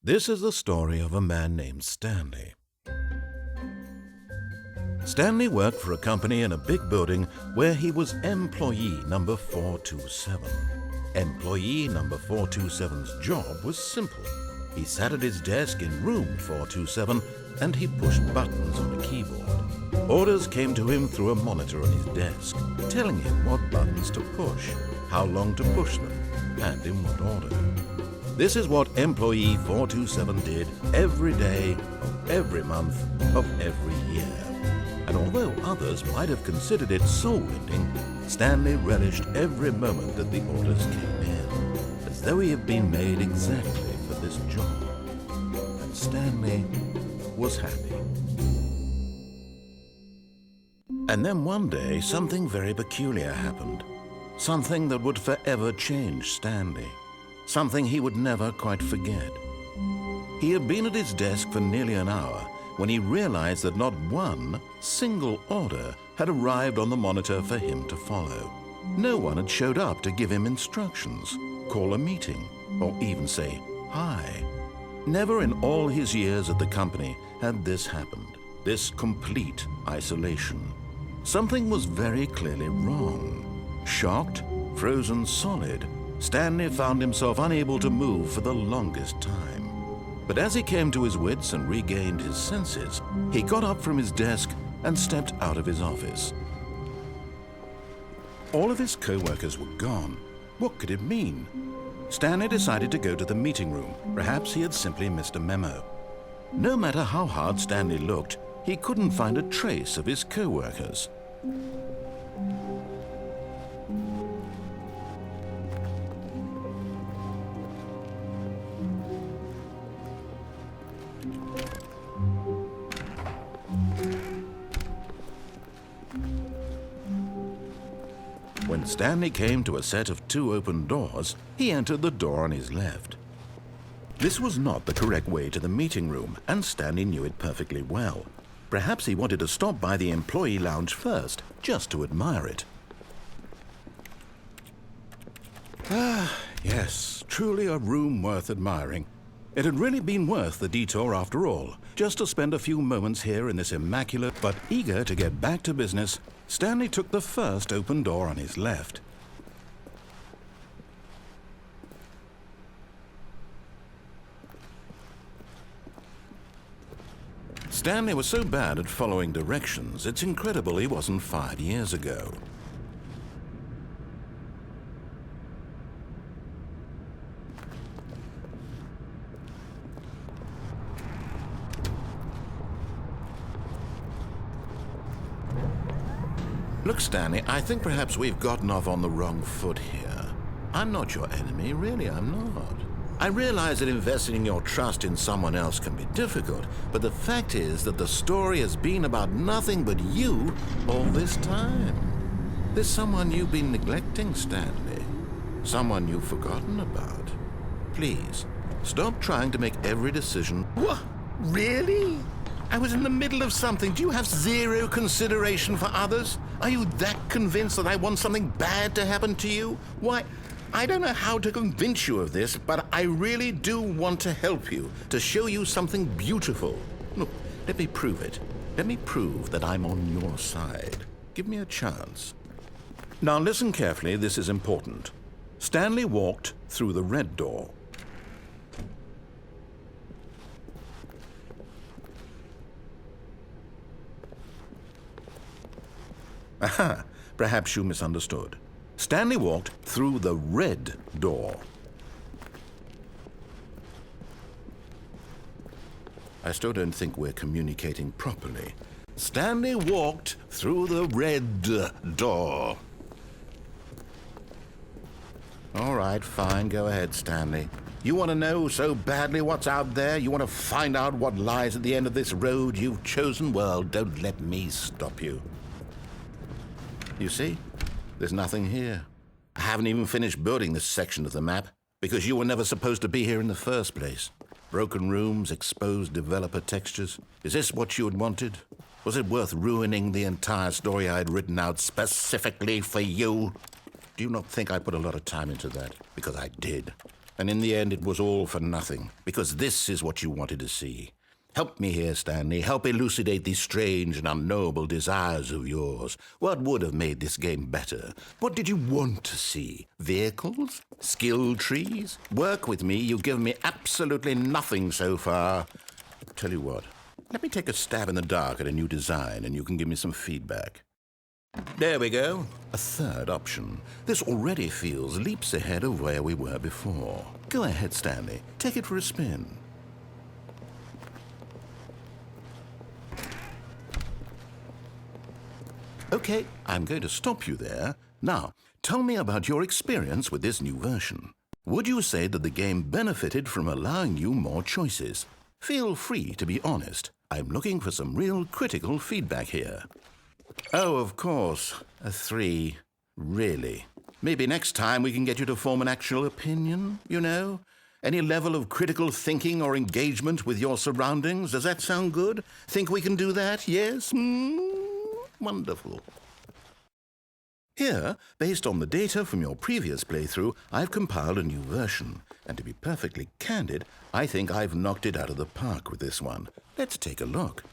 This is the story of a man named Stanley. Stanley worked for a company in a big building where he was employee number 427. Employee number 427's job was simple. He sat at his desk in room 427 and he pushed buttons on a keyboard. Orders came to him through a monitor on his desk, telling him what buttons to push, how long to push them, and in what order. This is what employee 427 did every day of every month of every year. And although others might have considered it soul-winding, Stanley relished every moment that the orders came in, as though he had been made exactly for this job. And Stanley was happy. And then one day, something very peculiar happened. Something that would forever change Stanley. Something he would never quite forget. He had been at his desk for nearly an hour when he realized that not one single order had arrived on the monitor for him to follow. No one had showed up to give him instructions, call a meeting, or even say hi. Never in all his years at the company had this happened, this complete isolation. Something was very clearly wrong. Shocked, frozen solid, Stanley found himself unable to move for the longest time. But as he came to his wits and regained his senses, he got up from his desk and stepped out of his office. All of his co-workers were gone. What could it mean? Stanley decided to go to the meeting room. Perhaps he had simply missed a memo. No matter how hard Stanley looked, he couldn't find a trace of his co-workers. When Stanley came to a set of 2 open doors, he entered the door on his left. This was not the correct way to the meeting room, and Stanley knew it perfectly well. Perhaps he wanted to stop by the employee lounge first, just to admire it. Yes, truly a room worth admiring. It had really been worth the detour after all, just to spend a few moments here in this immaculate, but eager to get back to business, Stanley took the first open door on his left. Stanley was so bad at following directions, it's incredible he wasn't 5 years ago. Look, Stanley, I think perhaps we've gotten off on the wrong foot here. I'm not your enemy, really, I'm not. I realize that investing your trust in someone else can be difficult, but the fact is that the story has been about nothing but you all this time. There's someone you've been neglecting, Stanley. Someone you've forgotten about. Please, stop trying to make every decision. What? Really? I was in the middle of something. Do you have zero consideration for others? Are you that convinced that I want something bad to happen to you? Why, I don't know how to convince you of this, but I really do want to help you, to show you something beautiful. Look, let me prove it. Let me prove that I'm on your side. Give me a chance. Now listen carefully, this is important. Stanley walked through the red door. Aha, perhaps you misunderstood. Stanley walked through the red door. I still don't think we're communicating properly. Stanley walked through the red door. All right, fine, go ahead, Stanley. You want to know so badly what's out there? You want to find out what lies at the end of this road you've chosen? Well, don't let me stop you. You see, there's nothing here. I haven't even finished building this section of the map because you were never supposed to be here in the first place. Broken rooms, exposed developer textures. Is this what you had wanted? Was it worth ruining the entire story I had written out specifically for you? Do you not think I put a lot of time into that? Because I did. And in the end, it was all for nothing, because this is what you wanted to see. Help me here, Stanley. Help elucidate these strange and unknowable desires of yours. What would have made this game better? What did you want to see? Vehicles? Skill trees? Work with me. You've given me absolutely nothing so far. Tell you what, let me take a stab in the dark at a new design, and you can give me some feedback. There we go. A third option. This already feels leaps ahead of where we were before. Go ahead, Stanley. Take it for a spin. Okay, I'm going to stop you there. Now, tell me about your experience with this new version. Would you say that the game benefited from allowing you more choices? Feel free to be honest. I'm looking for some real critical feedback here. Oh, of course. A 3. Really? Maybe next time we can get you to form an actual opinion, you know? Any level of critical thinking or engagement with your surroundings? Does that sound good? Think we can do that? Yes? Wonderful. Here, based on the data from your previous playthrough, I've compiled a new version. And to be perfectly candid, I think I've knocked it out of the park with this one. Let's take a look.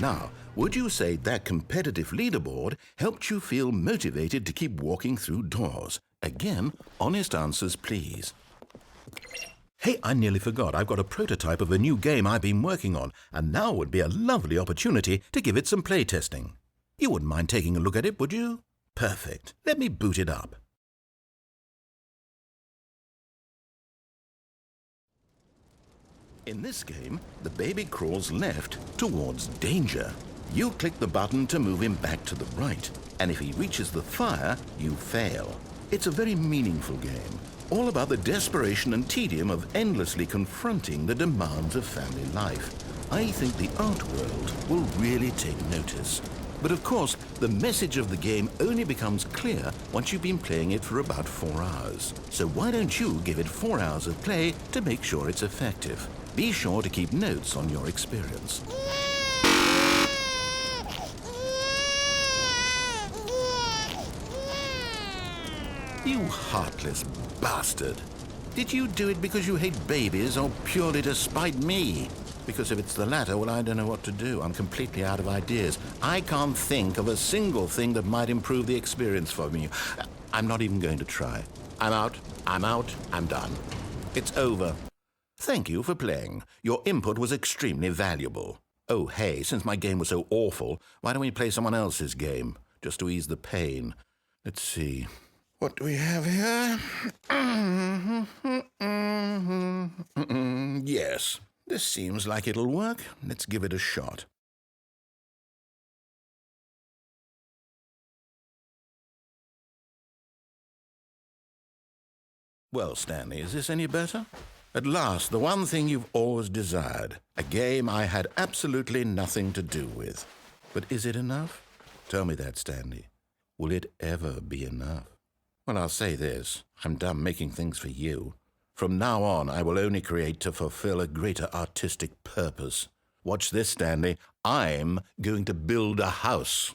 Now, would you say that competitive leaderboard helped you feel motivated to keep walking through doors? Again, honest answers, please. Hey, I nearly forgot. I've got a prototype of a new game I've been working on, and now would be a lovely opportunity to give it some playtesting. You wouldn't mind taking a look at it, would you? Perfect. Let me boot it up. In this game, the baby crawls left towards danger. You click the button to move him back to the right, and if he reaches the fire, you fail. It's a very meaningful game, all about the desperation and tedium of endlessly confronting the demands of family life. I think the art world will really take notice. But of course, the message of the game only becomes clear once you've been playing it for about 4 hours. So why don't you give it 4 hours of play to make sure it's effective? Be sure to keep notes on your experience. You heartless bastard. Did you do it because you hate babies or purely to spite me? Because if it's the latter, well, I don't know what to do. I'm completely out of ideas. I can't think of a single thing that might improve the experience for me. I'm not even going to try. I'm out, I'm done. It's over. Thank you for playing. Your input was extremely valuable. Oh, hey, since my game was so awful, why don't we play someone else's game, just to ease the pain? Let's see. What do we have here? Yes, this seems like it'll work. Let's give it a shot. Well, Stanley, is this any better? At last, the one thing you've always desired. A game I had absolutely nothing to do with. But is it enough? Tell me that, Stanley. Will it ever be enough? Well, I'll say this. I'm done making things for you. From now on, I will only create to fulfill a greater artistic purpose. Watch this, Stanley. I'm going to build a house.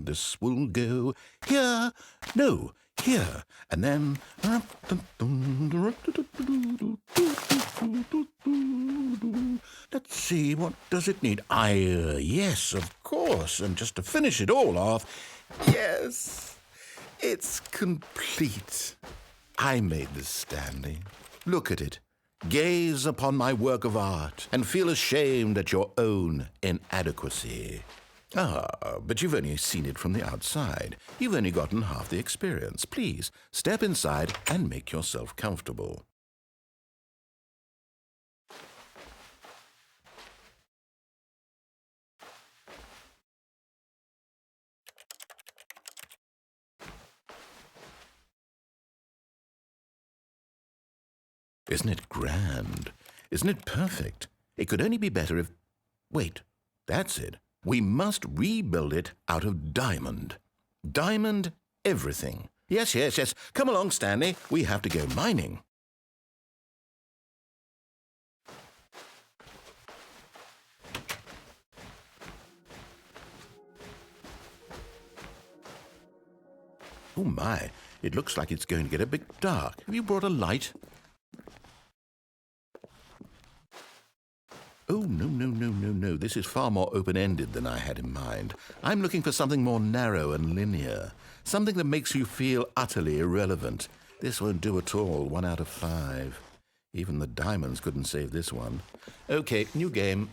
This will go here, no, here, and then... Let's see, what does it need? Yes, of course, and just to finish it all off, yes, it's complete. I made this, Stanley. Look at it. Gaze upon my work of art and feel ashamed at your own inadequacy. Ah, but you've only seen it from the outside. You've only gotten half the experience. Please, step inside and make yourself comfortable. Isn't it grand? Isn't it perfect? It could only be better if... Wait, that's it. We must rebuild it out of diamond. Diamond everything. Yes, yes, yes. Come along, Stanley. We have to go mining. Oh my, it looks like it's going to get a bit dark. Have you brought a light? Oh, no, no, no, no, no. This is far more open-ended than I had in mind. I'm looking for something more narrow and linear. Something that makes you feel utterly irrelevant. This won't do at all. 1 out of 5. Even the diamonds couldn't save this one. Okay, new game.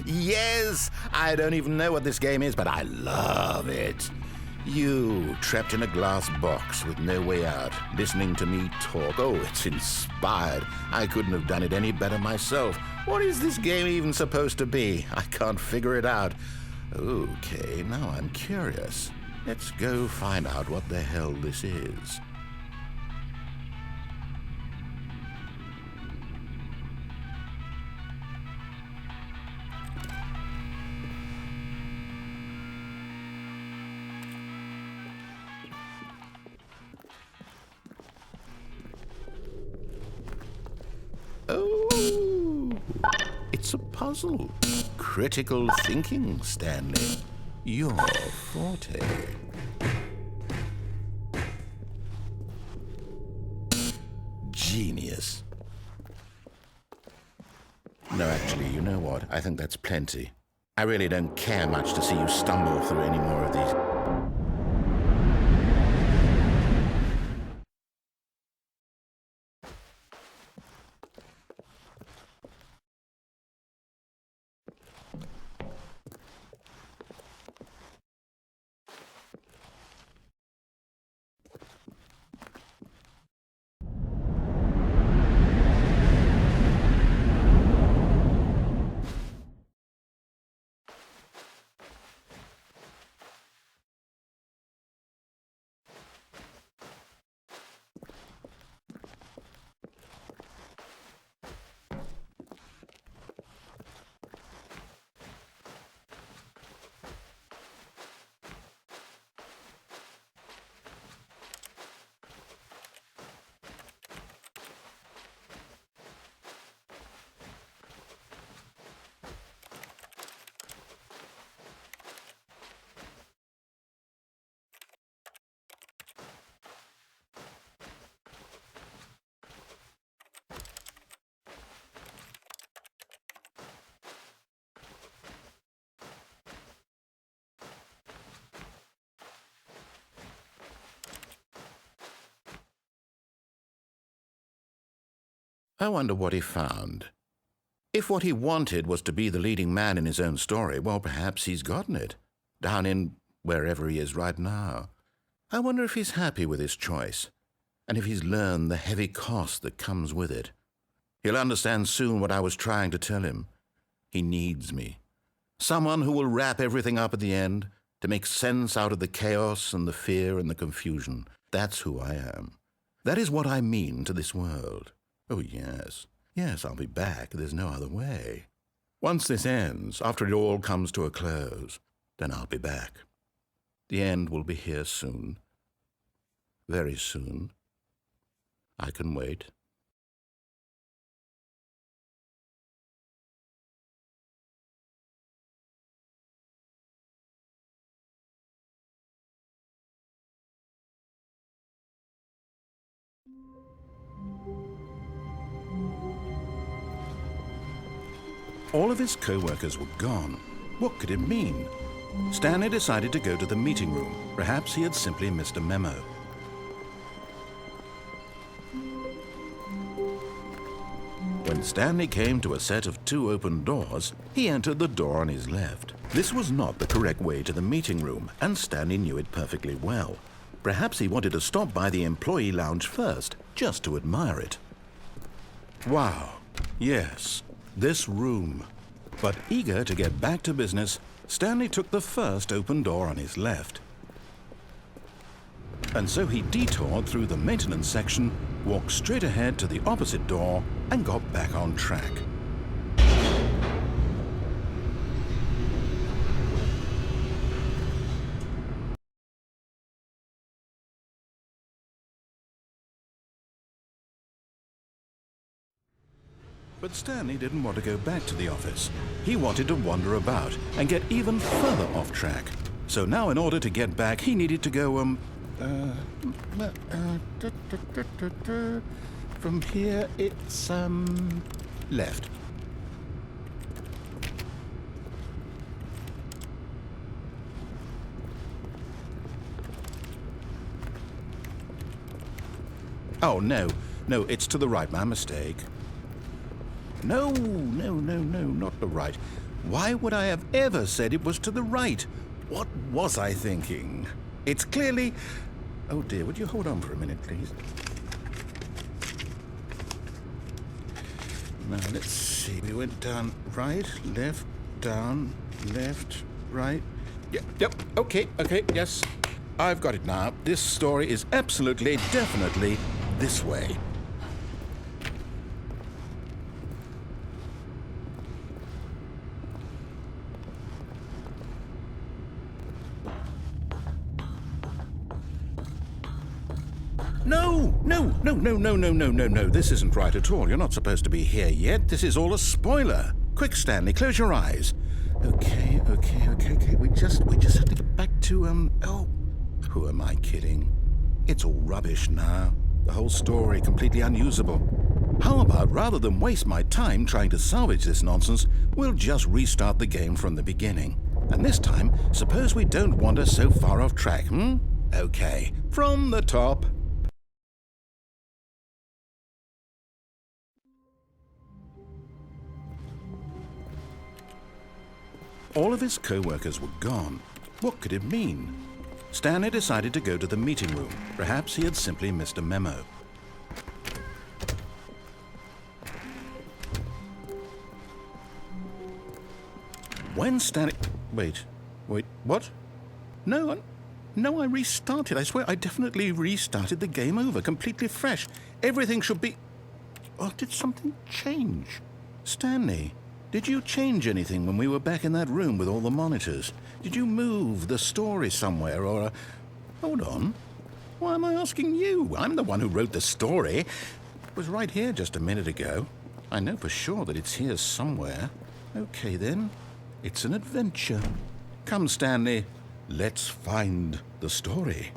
Yes! I don't even know what this game is, but I love it. You, trapped in a glass box with no way out, listening to me talk. Oh, it's inspired. I couldn't have done it any better myself. What is this game even supposed to be? I can't figure it out. Okay, now I'm curious. Let's go find out what the hell this is. Oh, it's a puzzle. Critical thinking, Stanley. Your forte. Genius. No, actually, you know what? I think that's plenty. I really don't care much to see you stumble through any more of these. I wonder what he found. If what he wanted was to be the leading man in his own story, well, perhaps he's gotten it, down in wherever he is right now. I wonder if he's happy with his choice, and if he's learned the heavy cost that comes with it. He'll understand soon what I was trying to tell him. He needs me. Someone who will wrap everything up at the end, to make sense out of the chaos and the fear and the confusion. That's who I am. That is what I mean to this world. Oh, yes. Yes, I'll be back. There's no other way. Once this ends, after it all comes to a close, then I'll be back. The end will be here soon. Very soon. I can wait. All of his co-workers were gone. What could it mean? Stanley decided to go to the meeting room. Perhaps he had simply missed a memo. When Stanley came to a set of 2 open doors, he entered the door on his left. This was not the correct way to the meeting room, and Stanley knew it perfectly well. Perhaps he wanted to stop by the employee lounge first, just to admire it. Wow, yes, this room. But eager to get back to business, Stanley took the first open door on his left. And so he detoured through the maintenance section, walked straight ahead to the opposite door, and got back on track. But Stanley didn't want to go back to the office. He wanted to wander about and get even further off track. So now in order to get back, he needed to go, from here it's, left. Oh, no, it's to the right, my mistake. No, not the right. Why would I have ever said it was to the right? What was I thinking? It's clearly... Oh dear, would you hold on for a minute, please? Now, let's see. We went down right, left, down, left, right. Yep, okay, yes. I've got it now. This story is absolutely, definitely this way. No. This isn't right at all. You're not supposed to be here yet. This is all a spoiler. Quick, Stanley, close your eyes. Okay. We just have to get back to, oh, who am I kidding? It's all rubbish now. The whole story completely unusable. How about, rather than waste my time trying to salvage this nonsense, we'll just restart the game from the beginning. And this time, suppose we don't wander so far off track, Okay, from the top. All of his co-workers were gone. What could it mean? Stanley decided to go to the meeting room. Perhaps he had simply missed a memo. When Stanley... Wait, what? No, I restarted. I swear I definitely restarted the game over, completely fresh. Everything should be... Or did something change? Stanley, did you change anything when we were back in that room with all the monitors? Did you move the story somewhere or... Hold on. Why am I asking you? I'm the one who wrote the story. It was right here just a minute ago. I know for sure that it's here somewhere. Okay, then. It's an adventure. Come, Stanley. Let's find the story.